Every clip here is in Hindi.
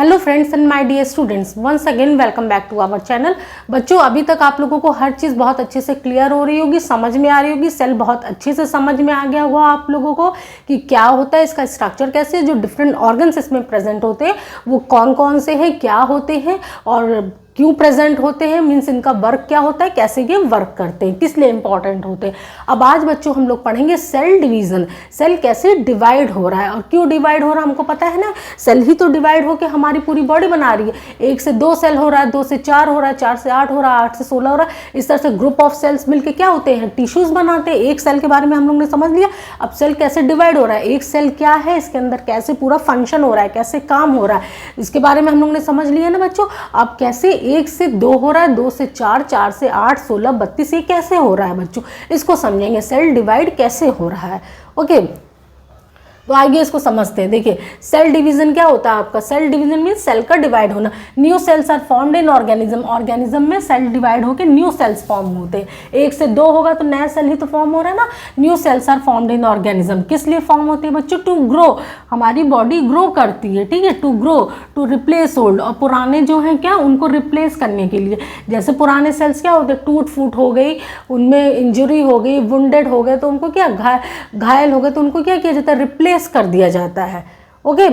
Hello friends and my dear students, once again welcome back to our channel. बच्चों, अभी तक आप लोगों को हर चीज़ बहुत अच्छे से क्लियर हो रही होगी, समझ में आ रही होगी। सेल बहुत अच्छे से समझ में आ गया होगा आप लोगों को कि क्या होता है, इसका स्ट्रक्चर कैसे है, जो डिफरेंट ऑर्गन्स इसमें प्रेजेंट होते हैं वो कौन कौन से हैं, क्या होते हैं और क्यों प्रेजेंट होते हैं, मीन्स इनका वर्क क्या होता है, कैसे ये वर्क करते हैं, किस लिए इंपॉर्टेंट होते हैं। अब आज बच्चों हम लोग पढ़ेंगे सेल डिवीजन। सेल कैसे डिवाइड हो रहा है और क्यों डिवाइड हो रहा है हमको पता है ना। सेल ही तो डिवाइड होकर हमारी पूरी बॉडी बना रही है। 1 से 2 सेल हो रहा है, 2 से 4 हो रहा है, 4 से 8 हो रहा है, 8 से 16 हो रहा है। इस तरह से ग्रुप ऑफ सेल्स मिलकर क्या होते हैं, टिश्यूज बनाते हैं। एक सेल के बारे में हम लोग ने समझ लिया। अब सेल कैसे डिवाइड हो रहा है, एक सेल क्या है, इसके अंदर कैसे पूरा फंक्शन हो रहा है, कैसे काम हो रहा है, इसके बारे में हम लोग ने समझ लिया ना बच्चों। अब कैसे 1 से 2 हो रहा है, 2 से 4, 4 से 8, 16, 32, ये कैसे हो रहा है बच्चों, इसको समझेंगे। सेल डिवाइड कैसे हो रहा है, ओके। तो आइए इसको समझते हैं। देखिए, सेल डिवीजन क्या होता है आपका। सेल डिवीजन मीन सेल का डिवाइड होना। New cells are formed in organism. Organism में सेल डिवाइड होकर न्यू सेल्स फॉर्म होते हैं। 1 से 2 होगा तो नया सेल ही तो फॉर्म हो रहा है ना। New cells are formed in organism. किस लिए फॉर्म होती है बच्चों, टू ग्रो। हमारी बॉडी ग्रो करती है, ठीक है, to grow, to replace old. और पुराने जो हैं क्या, उनको रिप्लेस करने के लिए। जैसे पुराने सेल्स क्या होते हैं, टूट फूट हो गई, उनमें इंजरी हो गई, वुंडेड हो गए तो उनको क्या, घायल हो गए तो उनको क्या किया जाता है, रिप्लेस कर दिया जाता है। ओके,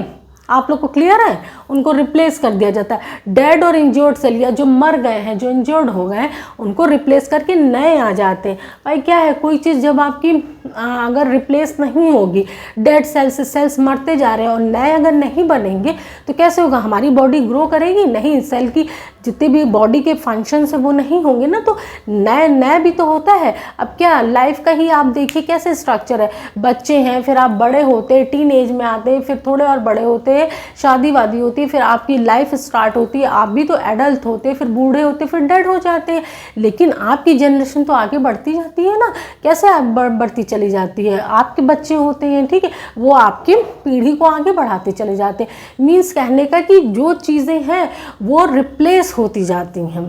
आप लोग को क्लियर है, उनको रिप्लेस कर दिया जाता है। डेड और इंजर्ड सेल, या जो मर गए हैं, जो इंजर्ड हो गए हैं, उनको रिप्लेस करके नए आ जाते हैं। भाई क्या है, कोई चीज़ जब आपकी अगर रिप्लेस नहीं होगी, डेड सेल्स से सेल्स मरते जा रहे हैं और नए अगर नहीं बनेंगे तो कैसे होगा, हमारी बॉडी ग्रो करेगी नहीं। सेल की जितने भी बॉडी के फंक्शंस है वो नहीं होंगे ना, तो नए नए भी तो होता है। अब क्या लाइफ का ही आप देखिए कैसे स्ट्रक्चर है। बच्चे हैं, फिर आप बड़े होते, टीन एज में आते, फिर थोड़े और बड़े होते, शादी वादी होती है, फिर आपकी लाइफ स्टार्ट होती है, आप भी तो एडल्ट होते, फिर बूढ़े होते, फिर डेड हो जाते हैं। लेकिन आपकी जनरेशन तो आगे बढ़ती जाती है ना। कैसे आप बढ़ती चली जाती है, आपके बच्चे होते हैं, ठीक है, वो आपकी पीढ़ी को आगे बढ़ाते चले जाते हैं। मीन्स कहने का कि जो चीज़ें हैं वो रिप्लेस होती जाती हैं,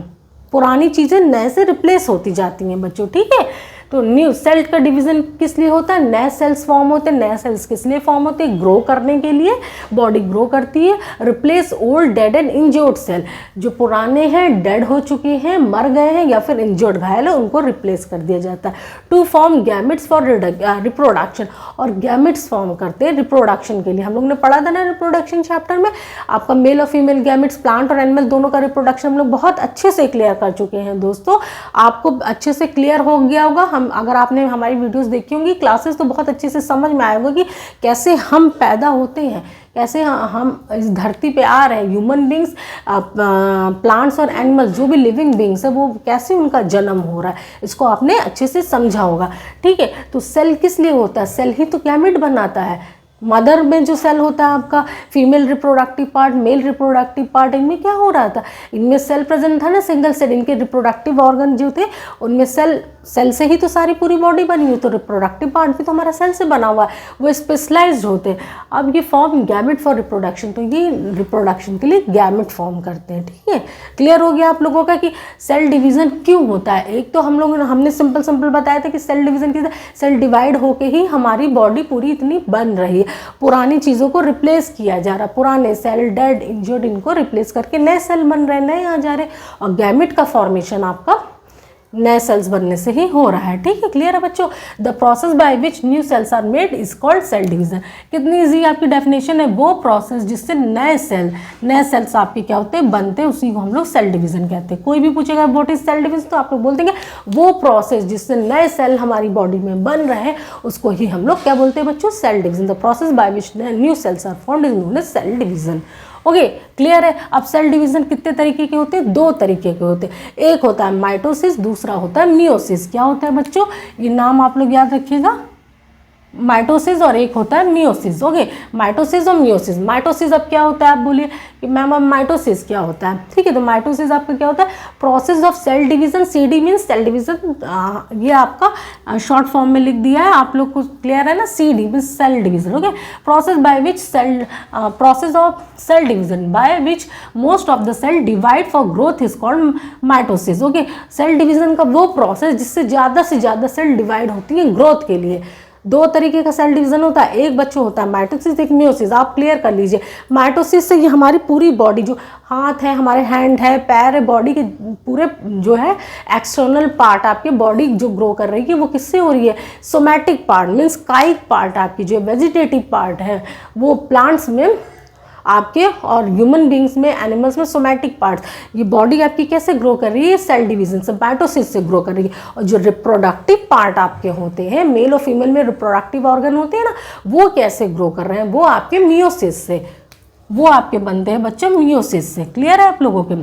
पुरानी चीज़ें नए से रिप्लेस होती जाती हैं बच्चों, ठीक है। तो न्यू सेल का डिवीजन किस लिए होता है, नए सेल्स फॉर्म होते हैं। नए सेल्स किस लिए फॉर्म होते हैं, ग्रो करने के लिए, बॉडी ग्रो करती है। Replace old dead and injured cell, जो पुराने हैं, डेड हो चुके हैं, मर गए हैं या फिर इंजर्ड घायल है, उनको रिप्लेस कर दिया जाता है। To form gametes for reproduction, और गैमेट्स फॉर्म करते हैं रिप्रोडक्शन के लिए। हम लोग ने पढ़ा था ना रिप्रोडक्शन चैप्टर में, आपका मेल और फीमेल गैमेट्स, प्लांट और एनिमल दोनों का रिप्रोडक्शन हम लोग बहुत अच्छे से क्लियर कर चुके हैं दोस्तों। आपको अच्छे से क्लियर हो गया होगा। अगर आपने हमारी वीडियोस देखी होंगी, क्लासेस, तो बहुत अच्छे से समझ में आएगा कि कैसे हम पैदा होते हैं, कैसे हम इस धरती पे आ रहे हैं। ह्यूमन बींग्स, प्लांट्स और एनिमल्स, जो भी लिविंग बींग्स है, वो कैसे उनका जन्म हो रहा है, इसको आपने अच्छे से समझा होगा, ठीक है। तो सेल किस लिए होता है, सेल ही तो गैमेट बनाता है। मदर में जो सेल होता है आपका, female reproductive part, male reproductive part, इनमें क्या हो रहा था, इनमें सेल प्रेजेंट था ना, सिंगल सेल। इनके रिप्रोडक्टिव ऑर्गन जो थे उनमें सेल से ही तो सारी पूरी बॉडी बनी हुई, तो रिप्रोडक्टिव पार्ट भी तो हमारा सेल से बना हुआ है, वो स्पेशलाइज्ड होते हैं। अब ये फॉर्म गैमेट फॉर रिप्रोडक्शन, तो ये रिप्रोडक्शन के लिए गैमेट फॉर्म करते हैं, ठीक है। क्लियर हो गया आप लोगों का कि सेल डिवीजन क्यों होता है। एक तो हमने सिंपल बताया था कि सेल डिवीजन की, सेल डिवाइड होके ही हमारी बॉडी पूरी इतनी बन रही है। पुरानी चीज़ों को रिप्लेस किया जा रहा है, पुराने सेल, डेड, इंजर्ड, इनको रिप्लेस करके नए सेल बन रहे हैं, नए आ जा रहे हैं। और गैमेट का फॉर्मेशन आपका नए सेल्स बनने से ही हो रहा है, ठीक है। क्लियर है बच्चों। The process by which new cells are made is called cell division. कितनी इजी आपकी डेफिनेशन है, वो प्रोसेस जिससे नए सेल्स आपके क्या होते हैं, बनते हैं, उसी को हम लोग सेल डिवीजन कहते हैं। कोई भी पूछेगा व्हाट इज सेल डिवीजन, तो आप लोग बोल देंगे वो प्रोसेस जिससे नए सेल हमारी बॉडी में बन रहे हैं, उसको ही हम लोग क्या बोलते हैं बच्चों, cell division. The process by which new cells are formed is known as cell division. Okay, clear है। अब सेल डिवीजन कितने तरीके के होते हैं, 2 तरीके के होते हैं। एक होता है माइटोसिस, दूसरा होता है मियोसिस। क्या होता है बच्चों, ये नाम आप लोग याद रखिएगा, माइटोसिस और एक होता है मियोसिस। ओके, माइटोसिस और मियोसिस। माइटोसिस अब क्या होता है, आप बोलिए कि मैम अब माइटोसिस क्या होता है, ठीक है। तो माइटोसिस आपका क्या होता है, process of cell division. CD means cell division, ये आपका शॉर्ट फॉर्म में लिख दिया है, आप लोग को क्लियर है ना। CD means cell division, okay. Process by which process of cell division by which most of the cell divide for growth is called mitosis. Okay, cell division का वो प्रोसेस जिससे ज़्यादा से ज़्यादा सेल डिवाइड होती है ग्रोथ के लिए, दो तरीके का सेल डिवीजन होता है, एक बच्चों होता है माइटोसिस, एक मियोसिस। आप क्लियर कर लीजिए। माइटोसिस से ये हमारी पूरी बॉडी, जो हाथ है, हमारे हैंड है, पैर है, बॉडी के पूरे जो है एक्सटर्नल पार्ट आपके बॉडी जो ग्रो कर रही है वो किससे हो रही है? सोमैटिक पार्ट मीन्स कायिक पार्ट आपकी जो वेजिटेटिव पार्ट है वो प्लांट्स में आपके और ह्यूमन बींग्स में, एनिमल्स में सोमैटिक पार्ट्स। ये बॉडी आपकी कैसे ग्रो कर रही है? सेल डिवीजन से, माइटोसिस से ग्रो कर रही है। और जो रिप्रोडक्टिव पार्ट आपके होते हैं, मेल और फीमेल में रिप्रोडक्टिव ऑर्गन होते हैं ना, वो कैसे ग्रो कर रहे हैं? वो आपके मियोसिस से, वो आपके बनते हैं बच्चों मियोसिस से। क्लियर है आप लोगों के?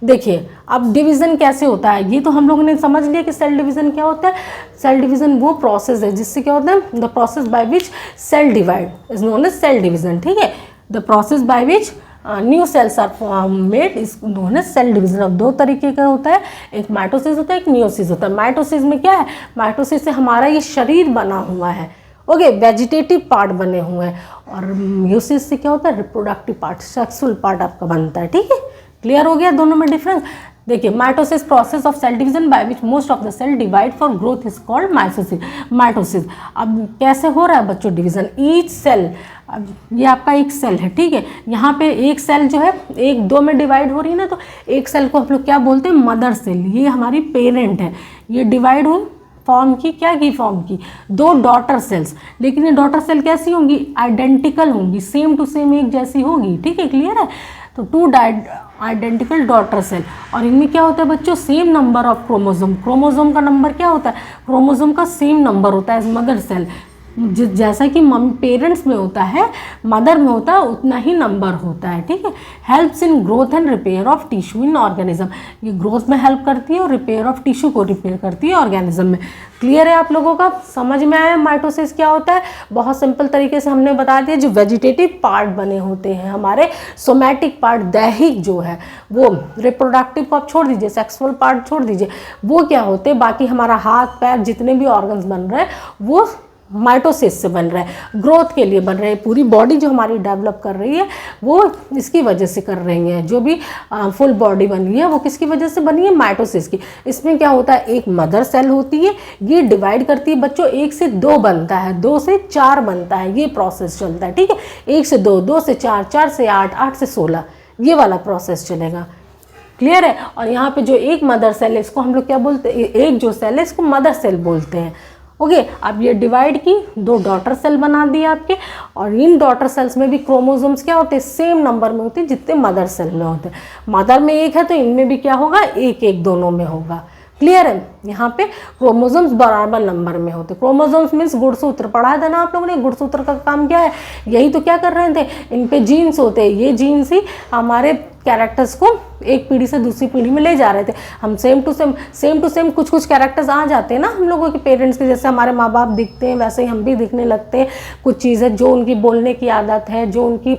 देखिए अब डिवीज़न कैसे होता है, ये तो हम लोगों ने समझ लिया कि सेल डिवीज़न क्या होता है। सेल डिवीज़न वो प्रोसेस है जिससे क्या होता है? The process by which cell divide is known as cell division. ठीक है, the process by which new cells are made is known as cell division. अब दो तरीके का होता है, एक माइटोसिस होता है, एक मियोसिस होता है। माइटोसिस में क्या है? माइटोसिस से हमारा ये शरीर बना हुआ है, ओके, वेजिटेटिव पार्ट बने हुए हैं। और मियोसिस से क्या होता है? रिप्रोडक्टिव पार्ट, सेक्सुअल पार्ट आपका बनता है। ठीक है, क्लियर हो गया दोनों में डिफरेंस? देखिए, mitosis process of cell division by which most of the cell divide for growth is called mitosis. अब कैसे हो रहा है बच्चों डिवीजन? ईच सेल, अब ये आपका एक सेल है, ठीक है, यहाँ पे एक सेल जो है एक दो में डिवाइड हो रही है ना, तो एक सेल को हम लोग क्या बोलते हैं? Mother cell. ये हमारी पेरेंट है, ये डिवाइड हुई, फॉर्म की, क्या की फॉर्म की? दो डॉटर सेल्स। लेकिन ये डॉटर सेल कैसी होंगी? आइडेंटिकल होंगी, सेम टू सेम एक जैसी होगी। ठीक है, क्लियर है? तो टू आइडेंटिकल डॉटर सेल। और इनमें क्या होता है बच्चों? Same number of chromosome. Chromosome का नंबर क्या होता है? क्रोमोसोम का सेम नंबर होता है एज मदर सेल। जैसा कि पेरेंट्स में होता है, मदर में होता है, उतना ही नंबर होता है। ठीक है, helps in growth and repair of tissue in organism. ये ग्रोथ में हेल्प करती है और रिपेयर ऑफ टिश्यू को रिपेयर करती है ऑर्गेनिज्म में। क्लियर है आप लोगों का? समझ में आया माइटोसिस क्या होता है? बहुत सिंपल तरीके से हमने बता दिया। जो वेजिटेटिव पार्ट बने होते हैं हमारे, सोमैटिक पार्ट, दैहिक जो है वो, रिप्रोडक्टिव को आप छोड़ दीजिए, सेक्सुअल पार्ट छोड़ दीजिए, वो क्या होते हैं? बाकी हमारा हाथ पैर जितने भी ऑर्गन्स बन रहे हैं वो माइटोसिस से बन रहा है, ग्रोथ के लिए बन रहे हैं। पूरी बॉडी जो हमारी डेवलप कर रही है वो इसकी वजह से कर रही है। जो भी फुल बॉडी बनी है वो किसकी वजह से बनी है? माइटोसिस की। इसमें क्या होता है? एक मदर सेल होती है, ये डिवाइड करती है बच्चों, 1 से 2 बनता है, 2 से 4 बनता है, ये प्रोसेस चलता है। ठीक है, 1 से 2, 2 से 4, 4 से 8, 8 से 16, ये वाला प्रोसेस चलेगा। क्लियर है? और यहाँ पे जो एक मदर सेल है इसको हम लोग क्या बोलते हैं? एक जो सेल है इसको मदर सेल बोलते हैं। ओके, अब ये डिवाइड की, 2 डॉटर सेल बना दिए आपके। और इन डॉटर सेल्स में भी क्रोमोसोम्स क्या होते हैं? सेम नंबर में होते हैं जितने मदर सेल में होते हैं। मदर में 1 है तो इनमें भी क्या होगा? 1 1 दोनों में होगा। क्लियर है? यहाँ पे क्रोमोसोम्स बराबर नंबर में होते। क्रोमोसोम्स मीन्स गुणसूत्र, पढ़ा था ना आप लोगों ने? गुणसूत्र का काम क्या है? यही तो क्या कर रहे थे, इन पे जीन्स होते हैं, ये जीन्स ही हमारे कैरेक्टर्स को एक पीढ़ी से दूसरी पीढ़ी में ले जा रहे थे। हम सेम टू सेम कुछ कुछ कैरेक्टर्स आ जाते हैं ना हम लोगों के पेरेंट्स के, जैसे हमारे माँ बाप दिखते हैं वैसे ही हम भी दिखने लगते हैं। कुछ चीज़ें जो उनकी बोलने की आदत है, जो उनकी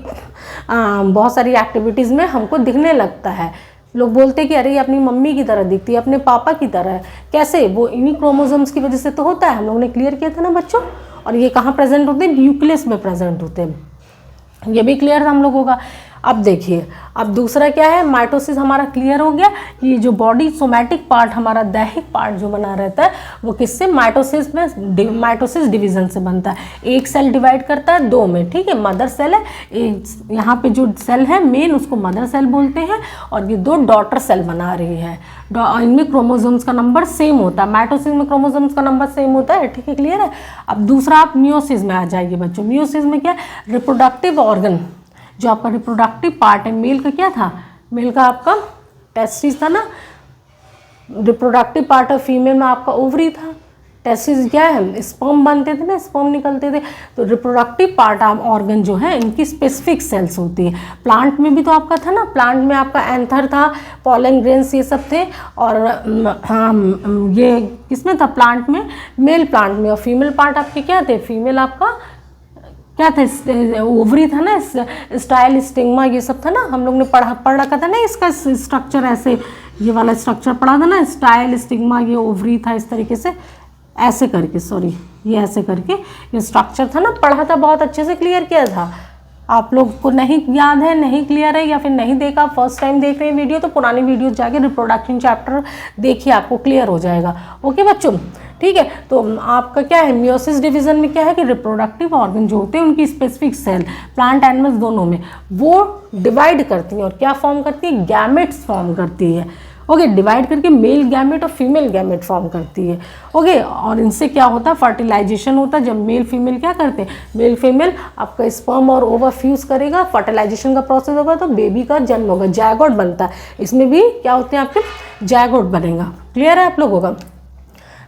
बहुत सारी एक्टिविटीज़ में हमको दिखने लगता है। लोग बोलते हैं कि अरे ये अपनी मम्मी की तरह दिखती है, अपने पापा की तरह है। कैसे? वो इन्हीं क्रोमोसोम्स की वजह से तो होता है। हम लोगों ने क्लियर किया था ना बच्चों। और ये कहाँ प्रेजेंट होते हैं? न्यूक्लियस में प्रेजेंट होते हैं। ये भी क्लियर था हम लोगों का। अब देखिए, अब दूसरा क्या है? माइटोसिस हमारा क्लियर हो गया। ये जो बॉडी सोमैटिक पार्ट, हमारा दैहिक पार्ट जो बना रहता है वो किससे? माइटोसिस में, माइटोसिस डिवीजन से बनता है। एक सेल डिवाइड करता है 2 में। ठीक है, मदर सेल है, यहाँ पे जो सेल है मेन उसको मदर सेल बोलते हैं। और ये 2 डॉटर सेल बना रही है। इनमें क्रोमोसोम्स का नंबर सेम होता है। माइटोसिस में क्रोमोसोम्स का नंबर सेम होता है। ठीक है, क्लियर है? अब दूसरा आप मियोसिस में आ जाइए बच्चों। मियोसिस में क्या? रिप्रोडक्टिव ऑर्गन, जो आपका रिप्रोडक्टिव पार्ट है, मेल का क्या था? मेल का आपका टेस्टिस था ना। रिप्रोडक्टिव पार्ट ऑफ फीमेल में आपका ओवरी था। टेस्टिस क्या है? स्पर्म बनते थे ना, स्पर्म निकलते थे। तो रिप्रोडक्टिव पार्ट ऑफ ऑर्गन जो है इनकी स्पेसिफिक सेल्स होती है। प्लांट में भी तो आपका था ना, प्लांट में आपका एंथर था, पॉलन ग्रेन्स ये सब थे। और ये किसमें था? प्लांट में, मेल प्लांट में। और फीमेल पार्ट आपके क्या थे? फीमेल आपका क्या था? ओवरी था ना, स्टाइल, स्टिग्मा ये सब था ना। हम लोग ने पढ़ रखा था ना इसका स्ट्रक्चर, ऐसे ये वाला स्ट्रक्चर पढ़ा था ना, स्टाइल, स्टिग्मा, ये ओवरी था इस तरीके से, ऐसे करके, सॉरी ये ऐसे करके ये स्ट्रक्चर था ना, पढ़ा था, बहुत अच्छे से क्लियर किया था। आप लोग को नहीं याद है, नहीं क्लियर है, या फिर नहीं देखा, फर्स्ट टाइम देख रहे हैं वीडियो, तो पुरानी वीडियो जाके रिप्रोडक्शन चैप्टर देखिए, आपको क्लियर हो जाएगा। ओके बच्चों, ठीक है। तो आपका क्या है, मियोसिस डिवीजन में क्या है कि रिप्रोडक्टिव ऑर्गन जो होते हैं उनकी स्पेसिफिक सेल प्लांट एनिमल्स दोनों में वो डिवाइड करती हैं और क्या फॉर्म करती है, गैमेट्स फॉर्म करती है। ओके, डिवाइड करके मेल गैमेट और फीमेल गैमेट फॉर्म करती है। ओके, और इनसे क्या होता है, फर्टिलाइजेशन होता है। जब मेल फीमेल क्या करते हैं, मेल फीमेल आपका स्पर्म और ओवा फ्यूज करेगा, फर्टिलाइजेशन का प्रोसेस होगा तो बेबी का जन्म होगा, जायगोट बनता है। इसमें भी क्या होते हैं आपके, जायगोट बनेगा। क्लियर है आप लोगों का।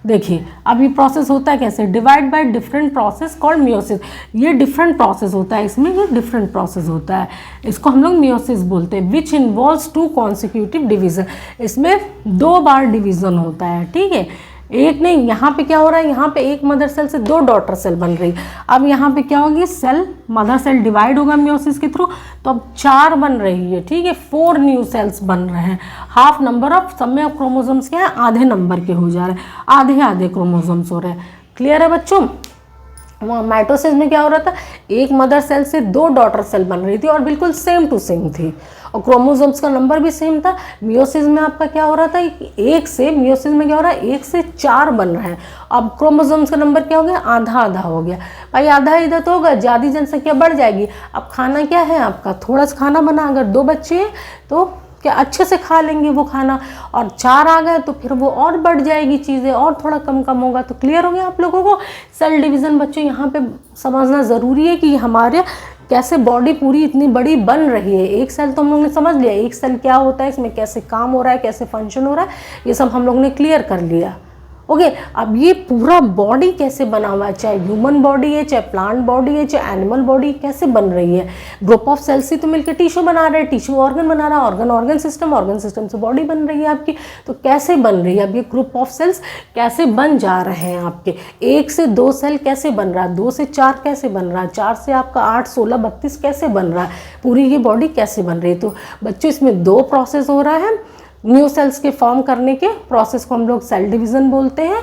देखिए अब ये प्रोसेस होता है कैसे, divide by different process called meiosis. ये डिफरेंट प्रोसेस होता है, इसमें ये डिफरेंट प्रोसेस होता है, इसको हम लोग मियोसिस बोलते हैं। विच इन्वॉल्व्स 2 कॉन्सिक्यूटिव डिवीजन, इसमें 2 बार डिवीजन होता है। ठीक है, एक नहीं, यहाँ पे क्या हो रहा है, यहाँ पे एक मदर सेल से 2 डॉटर सेल बन रही। अब यहाँ पे क्या होगी, सेल मदर सेल डिवाइड होगा मियोसिस के थ्रू, तो अब 4 बन रही है। ठीक है, 4 न्यू सेल्स बन रहे हैं। हाफ नंबर ऑफ सब में क्रोमोसोम्स क्या है, आधे नंबर के हो जा रहे हैं, आधे आधे क्रोमोसोम्स हो रहे हैं। क्लियर है बच्चों। माइटोसिस में क्या हो रहा था, एक मदर सेल से 2 डॉटर सेल बन रही थी और बिल्कुल सेम टू सेम थी और क्रोमोसोम्स का नंबर भी सेम था। मियोसिस में आपका क्या हो रहा था, एक से, मियोसिस में क्या हो रहा है, 1 से 4 बन रहे हैं। अब क्रोमोसोम्स का नंबर क्या हो गया, आधा आधा हो गया। भाई आधा इधर तो होगा, ज़्यादा जनसंख्या बढ़ जाएगी। अब खाना क्या है आपका, थोड़ा सा खाना बना, अगर 2 बच्चे हैं तो क्या अच्छे से खा लेंगे वो खाना, और 4 आ गए तो फिर वो और बढ़ जाएगी चीज़ें, और थोड़ा कम कम होगा। तो क्लियर हो गया आप लोगों को। सेल डिवीज़न बच्चों यहाँ पे समझना ज़रूरी है कि हमारे कैसे बॉडी पूरी इतनी बड़ी बन रही है। एक सेल तो हम लोग ने समझ लिया, एक सेल क्या होता है, इसमें कैसे काम हो रहा है, कैसे फंक्शन हो रहा है, ये सब हम लोग ने क्लियर कर लिया। ओके, अब ये पूरा बॉडी कैसे बना हुआ है, चाहे ह्यूमन बॉडी है, चाहे प्लांट बॉडी है, चाहे एनिमल बॉडी, कैसे बन रही है। ग्रुप ऑफ सेल्स ही तो मिलकर टिश्यू बना रहे हैं, टिश्यू ऑर्गन बना रहा है, ऑर्गन सिस्टम से बॉडी बन रही है आपकी। तो कैसे बन रही है, अब ये ग्रुप ऑफ सेल्स कैसे बन जा रहे हैं आपके, 1 से 2 सेल कैसे बन रहा है, 2 से 4 कैसे बन रहा है, 4 से आपका 8, 16, 32 कैसे बन रहा है, पूरी ये बॉडी कैसे बन रही है। तो बच्चों इसमें 2 प्रोसेस हो रहा है। न्यू सेल्स के फॉर्म करने के प्रोसेस को हम लोग सेल डिवीज़न बोलते हैं,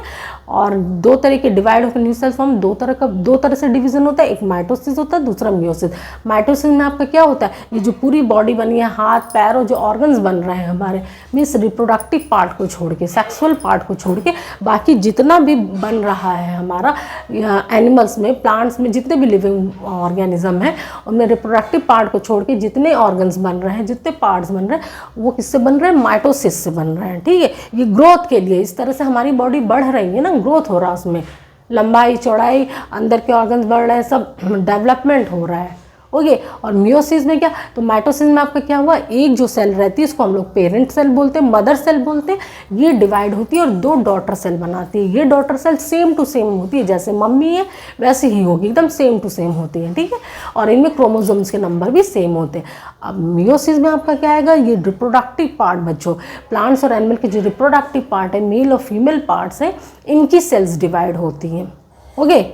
और 2 तरह के डिवाइड होकर न्यू सेल्स फॉर्म, 2 तरह से डिवीज़न होता है, एक माइटोसिस होता है, दूसरा मियोसिस। माइटोसिस में आपका क्या होता है, ये जो पूरी बॉडी बनी है, हाथ पैर और जो ऑर्गन्स बन रहे हैं हमारे, मीन्स रिप्रोडक्टिव पार्ट को छोड़ के, सेक्सुअल पार्ट को छोड़ के बाकी जितना भी बन रहा है हमारा एनिमल्स में, प्लांट्स में, जितने भी लिविंग ऑर्गेनिज्म है उनमें रिप्रोडक्टिव पार्ट को छोड़ के जितने ऑर्गन्स बन रहे हैं, जितने पार्ट्स बन रहे हैं, वो किससे बन रहे हैं, माइटोसिस से बन रहे हैं। ठीक है, ये ग्रोथ के लिए, इस तरह से हमारी बॉडी बढ़ रही है ना, ग्रोथ हो रहा है उसमें, लंबाई चौड़ाई, अंदर के ऑर्गन्स बढ़ रहे हैं, सब डेवलपमेंट हो रहा है। ओके, और मियोसिस में क्या, तो माइटोसिस में आपका क्या हुआ, एक जो सेल रहती है इसको हम लोग पेरेंट सेल बोलते हैं, मदर सेल बोलते हैं, ये डिवाइड होती है और 2 डॉटर सेल बनाती है। ये daughter cell same to same होती है, जैसे मम्मी है वैसे ही होगी, एकदम सेम टू सेम होती है। ठीक है, और इनमें क्रोमोसोम्स के नंबर भी सेम होते हैं। अब मियोसिस में आपका क्या आएगा, ये रिप्रोडक्टिव पार्ट बच्चों, प्लांट्स और एनिमल के जो रिप्रोडक्टिव पार्ट है, मेल और फीमेल पार्ट्स हैं, इनकी सेल्स डिवाइड होती हैं। ओके,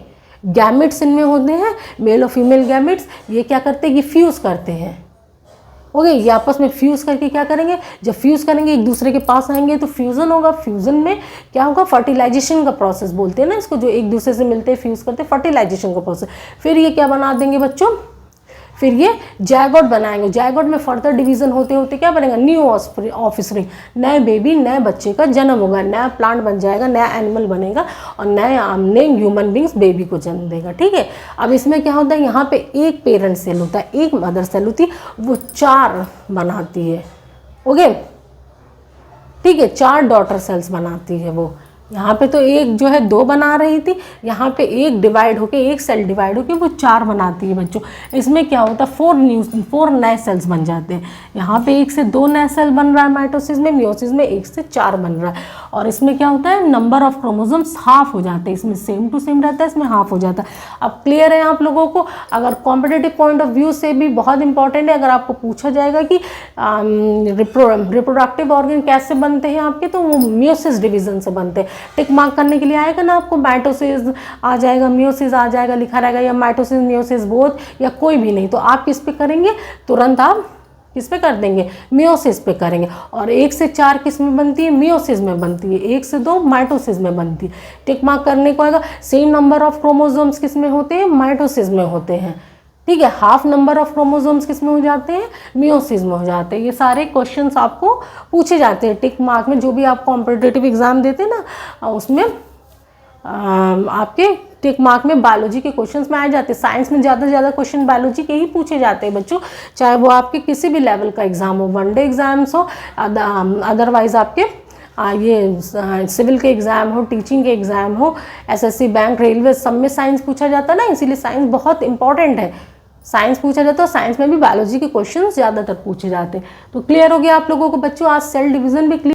गैमेट्स इनमें होते हैं, मेल और फीमेल गैमेट्स, ये क्या करते हैं, ये फ्यूज़ करते हैं। ओके, ये आपस में फ्यूज़ करके क्या करेंगे, जब फ्यूज़ करेंगे एक दूसरे के पास आएंगे तो फ्यूज़न होगा। फ्यूज़न में क्या होगा, फर्टिलाइजेशन का प्रोसेस बोलते हैं ना इसको, जो एक दूसरे से मिलते हैं फ्यूज़ करते हैं, फर्टिलाइजेशन का प्रोसेस। फिर ये क्या बना देंगे बच्चों, फिर ये जायगोट बनाएंगे। जायगोट में फर्दर डिवीजन होते होते क्या बनेगा, न्यू ऑफस्प्रिंग, नए बेबी, नए बच्चे का जन्म होगा, नया प्लांट बन जाएगा, नया एनिमल बनेगा और नए ह्यूमन बींग्स बेबी को जन्म देगा। ठीक है, अब इसमें क्या होता है, यहाँ पे एक पेरेंट सेल होता है, एक मदर सेल होती है, वो 4 बनाती है। ओके, ठीक है, 4 डॉटर सेल्स बनाती है वो। यहाँ पे तो एक जो है 2 बना रही थी, यहाँ पे एक डिवाइड होके, एक सेल डिवाइड होके वो 4 बनाती है बच्चों। इसमें क्या होता है, 4 नए सेल्स बन जाते हैं। यहाँ पे 1 से 2 नए सेल बन रहा है माइटोसिस में, मियोसिस में 1 से 4 बन रहा है। और इसमें क्या होता है, नंबर ऑफ क्रोमोसोम्स हाफ हो जाते हैं, इसमें सेम टू सेम रहता है, इसमें हाफ हो जाता है। अब क्लियर है आप लोगों को। अगर कॉम्पिटेटिव पॉइंट ऑफ व्यू से भी बहुत इंपॉर्टेंट है, अगर आपको पूछा जाएगा कि रिप्रोडक्टिव ऑर्गन कैसे बनते हैं आपके, तो वो मियोसिस डिवीजन से बनते हैं। टिक मार्क करने के लिए आएगा ना आपको, माइटोसिस आ जाएगा, मियोसिस आ जाएगा, लिखा रहेगा, या माइटोसिस मियोसिस बोथ, या कोई भी नहीं, तो आप किस पे करेंगे, तुरंत आप किस पे कर देंगे, मियोसिस पे करेंगे। और 1 से 4 किस में बनती है, मियोसिस में बनती है, 1 से 2 माइटोसिस में बनती है। टिक मार्क करने को आएगा। सेम नंबर ऑफ क्रोमोसोम्स किस में होते हैं, माइटोसिस में होते हैं। ठीक है, हाफ नंबर ऑफ क्रोमोसोम्स किस में हो जाते हैं, मियोसिस में हो जाते हैं। ये सारे क्वेश्चंस आपको पूछे जाते हैं टिक मार्क में, जो भी आप कॉम्पिटिटिव एग्जाम देते हैं ना, उसमें आपके टिक मार्क में बायोलॉजी के क्वेश्चंस में आ जाते हैं। साइंस में ज़्यादा से ज़्यादा क्वेश्चन बायोलॉजी के ही पूछे जाते हैं बच्चों, चाहे वो आपके किसी भी लेवल का एग्जाम हो, वनडे एग्जाम्स हो, अदरवाइज आपके ये सिविल के एग्जाम हो, टीचिंग के एग्जाम हो, एसएससी, बैंक, रेलवे, सब में साइंस पूछा जाता है ना, इसीलिए साइंस बहुत इंपॉर्टेंट है। साइंस पूछा जाता है, साइंस में भी बायोलॉजी के क्वेश्चन ज़्यादातर पूछे जाते हैं। तो क्लियर हो गया आप लोगों को बच्चों, आज सेल डिवीजन भी क्लियर